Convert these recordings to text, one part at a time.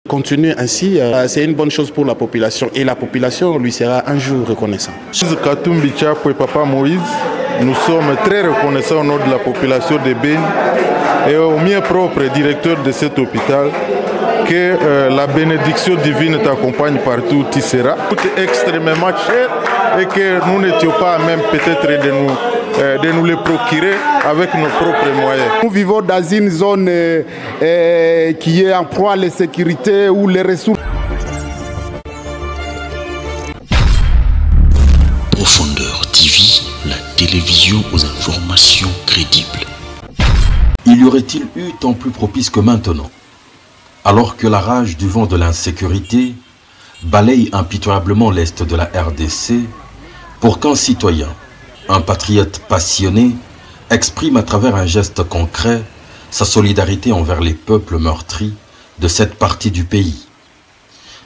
Continuer ainsi, c'est une bonne chose pour la population et la population lui sera un jour reconnaissant. Katumbi Chapo et Papa Moïse, nous sommes très reconnaissants au nom de la population de Beni et au mien propre directeur de cet hôpital que la bénédiction divine t'accompagne partout où tu seras. Tout est extrêmement cher et que nous n'étions pas même peut-être de nous les procurer avec nos propres moyens. Nous vivons dans une zone qui est en proie à l'insécurité où les ressources... Profondeur TV, la télévision aux informations crédibles. Y aurait-il eu temps plus propice que maintenant, alors que la rage du vent de l'insécurité balaye impitoyablement l'est de la RDC, pour qu'un citoyen, un patriote passionné, exprime à travers un geste concret sa solidarité envers les peuples meurtris de cette partie du pays.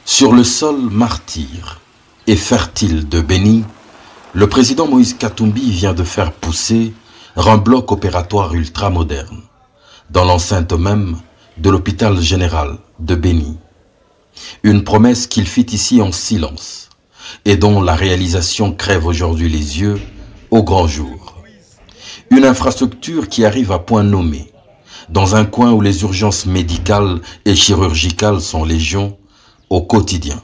Sur le sol martyr et fertile de Beni, le président Moïse Katumbi vient de faire pousser un bloc opératoire ultramoderne dans l'enceinte même de l'hôpital général de Beni. Une promesse qu'il fit ici en silence et dont la réalisation crève aujourd'hui les yeux au grand jour. Une infrastructure qui arrive à point nommé, dans un coin où les urgences médicales et chirurgicales sont légion au quotidien.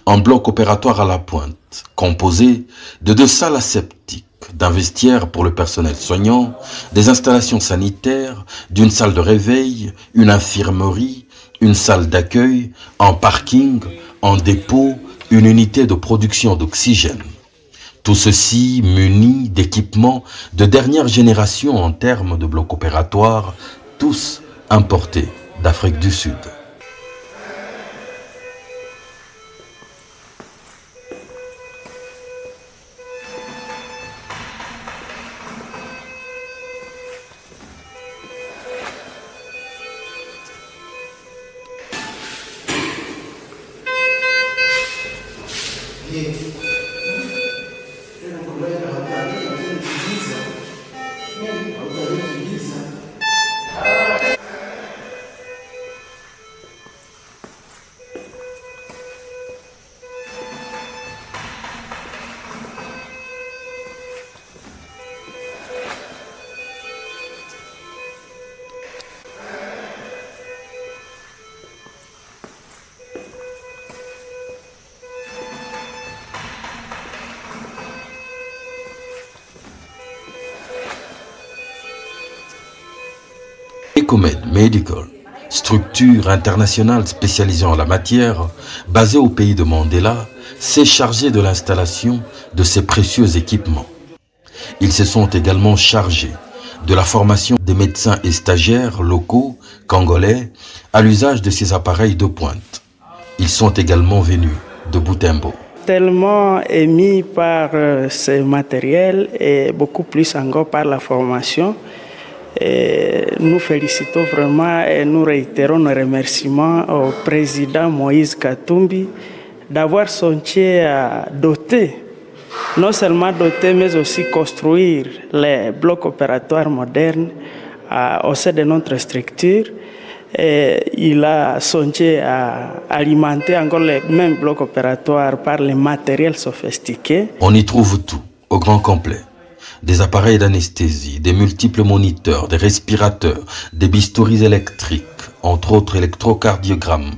Un bloc opératoire à la pointe, composé de 2 salles aseptiques, d'un vestiaire pour le personnel soignant, des installations sanitaires, d'une salle de réveil, une infirmerie, une salle d'accueil, un parking, un dépôt, une unité de production d'oxygène. Tout ceci muni d'équipements de dernière génération en termes de blocs opératoires, tous importés d'Afrique du Sud. Ecomed Medical, structure internationale spécialisée en la matière, basée au pays de Mandela, s'est chargée de l'installation de ces précieux équipements. Ils se sont également chargés de la formation des médecins et stagiaires locaux, congolais, à l'usage de ces appareils de pointe. Ils sont également venus de Butembo. Tellement émis par ce matériel et beaucoup plus encore par la formation. Et nous félicitons vraiment et nous réitérons nos remerciements au président Moïse Katumbi d'avoir songé à doter, non seulement doter, mais aussi construire les blocs opératoires modernes au sein de notre structure. Et il a songé à alimenter encore les mêmes blocs opératoires par les matériels sophistiqués. On y trouve tout, au grand complet. Des appareils d'anesthésie, des multiples moniteurs, des respirateurs, des bistouris électriques, entre autres électrocardiogrammes,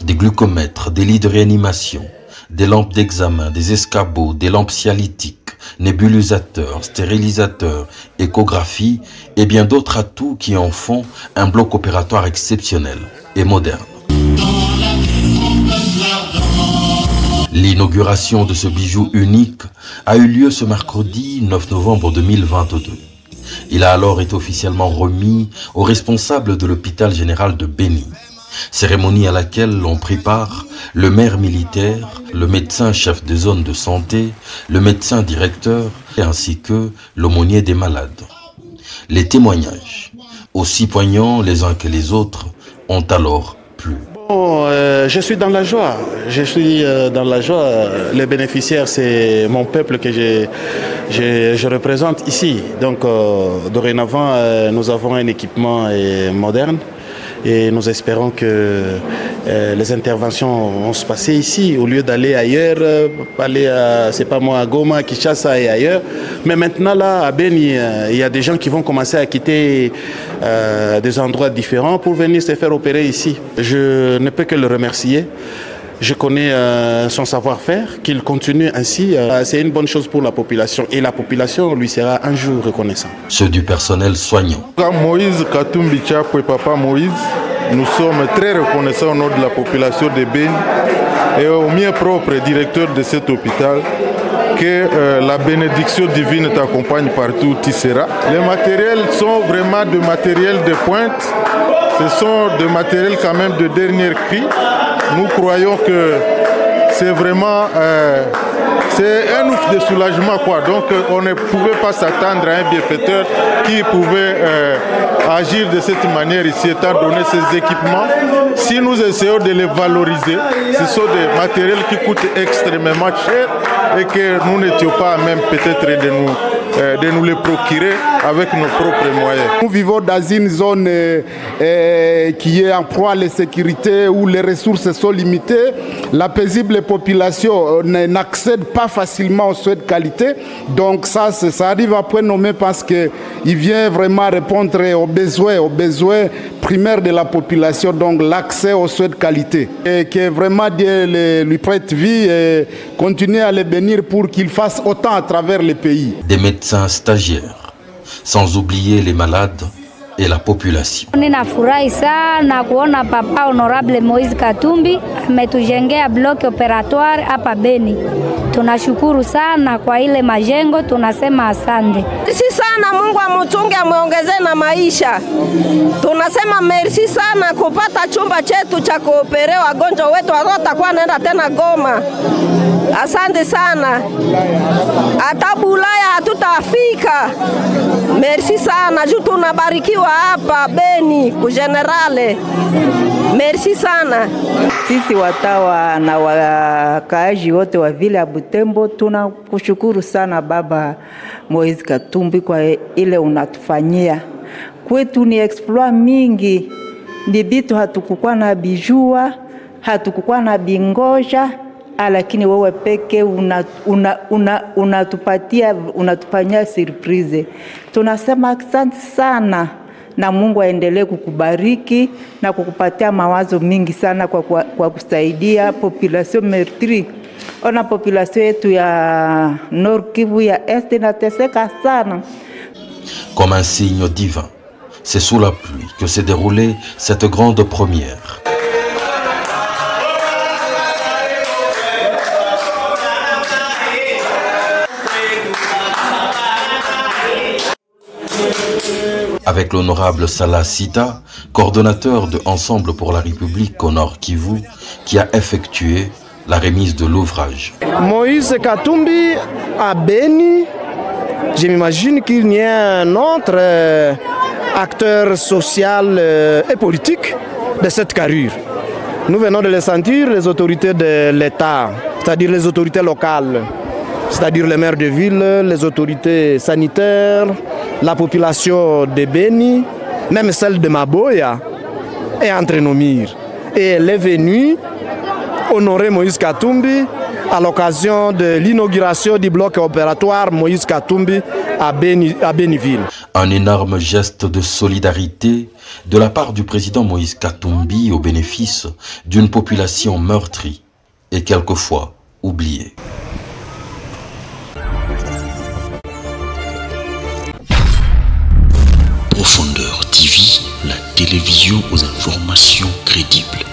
des glucomètres, des lits de réanimation, des lampes d'examen, des escabeaux, des lampes sialytiques, nébulisateurs, stérilisateurs, échographie et bien d'autres atouts qui en font un bloc opératoire exceptionnel et moderne. L'inauguration de ce bijou unique a eu lieu ce mercredi 9 novembre 2022. Il a alors été officiellement remis aux responsables de l'hôpital général de Beni. Cérémonie à laquelle ont pris part le maire militaire, le médecin chef de zone de santé, le médecin directeur ainsi que l'aumônier des malades. Les témoignages, aussi poignants les uns que les autres, ont alors plu. Je suis dans la joie. Je suis dans la joie. Les bénéficiaires, c'est mon peuple que je représente ici. Donc, dorénavant, nous avons un équipement moderne Et nous espérons que les interventions vont se passer ici, au lieu d'aller ailleurs, aller c'est pas moi, à Goma, Kinshasa et ailleurs. Mais maintenant, là, à Beni, il y a des gens qui vont commencer à quitter des endroits différents pour venir se faire opérer ici. Je ne peux que le remercier. Je connais son savoir-faire, qu'il continue ainsi. C'est une bonne chose pour la population et la population lui sera un jour reconnaissant. Ceux du personnel soignant. Moïse Katumbi Tchapwe, papa Moïse, nous sommes très reconnaissants au nom de la population de Beni et au mien propre directeur de cet hôpital que la bénédiction divine t'accompagne partout où tu seras. Les matériels sont vraiment de matériel de pointe. Ce sont des matériels quand même de dernier cri. Nous croyons que c'est vraiment c'est un ouf de soulagement, quoi. Donc on ne pouvait pas s'attendre à un bienfaiteur qui pouvait agir de cette manière ici, étant donné ces équipements. Si nous essayons de les valoriser, ce sont des matériels qui coûtent extrêmement cher et que nous n'étions pas même peut-être de nous les procurer avec nos propres moyens. Nous vivons dans une zone qui est en proie à l'insécurité, où les ressources sont limitées. La paisible population n'accède pas facilement aux soins de qualité. Donc ça arrive à point nommé parce qu'il vient vraiment répondre aux besoins primaires de la population, donc l'accès aux soins de qualité. Et que vraiment Dieu lui prête vie et continue à les bénir pour qu'il fasse autant à travers le pays. Des médecins stagiaires, sans oublier les malades et la population. Ninafurahi sana kuona papa honorable Moise Katumbi ametujengea block operatoire hapa Beni. Tunashukuru sana kwa ile majengo, tunasema asante. Merci sana, Mungu amuchunge, amuongezee na maisha. Tunasema merci sana kupata chumba chetu cha kuopere wagonjwa wetu watakuwa naenda tena Goma. Asante sana. Hata Bulaya hatutafika. Merci sana, juu tunabarikiwa hapa Beni kugenerale. Merci sana. Sisi watawa na wakaaji wote wa vile ya Butembo tunakushukuru sana Baba Moise Katumbi kwa ile unatufanyia. Kwetu ni exploit mingi. Ni bitu hatukukuwa na bijua, hatukukuwa na bingoja, lakini wewe peke unatufanyia surprise. Tunasema asante sana. Na Mungu aendelee kukubariki na kukupatia mawazo mingi sana kwa kusaidia population meurtrie. Ona population yetu ya Nord Kivu ya Est inateseka sana. Comme un signe divin, c'est sous la pluie que s'est déroulée cette grande première. Avec l'honorable Salah Sita, coordonnateur de Ensemble pour la République au Nord Kivu, qui a effectué la remise de l'ouvrage. Moïse Katumbi à Beni, je m'imagine qu'il y a un autre acteur social et politique de cette carrure. Nous venons de le sentir, les autorités de l'État, c'est-à-dire les autorités locales, c'est-à-dire les maires de ville, les autorités sanitaires, la population de Beni, même celle de Maboya, est entre nos murs. Et elle est venue honorer Moïse Katumbi à l'occasion de l'inauguration du bloc opératoire Moïse Katumbi à Beniville. Un énorme geste de solidarité de la part du président Moïse Katumbi au bénéfice d'une population meurtrie et quelquefois oubliée. Profondeur TV, la télévision aux informations crédibles.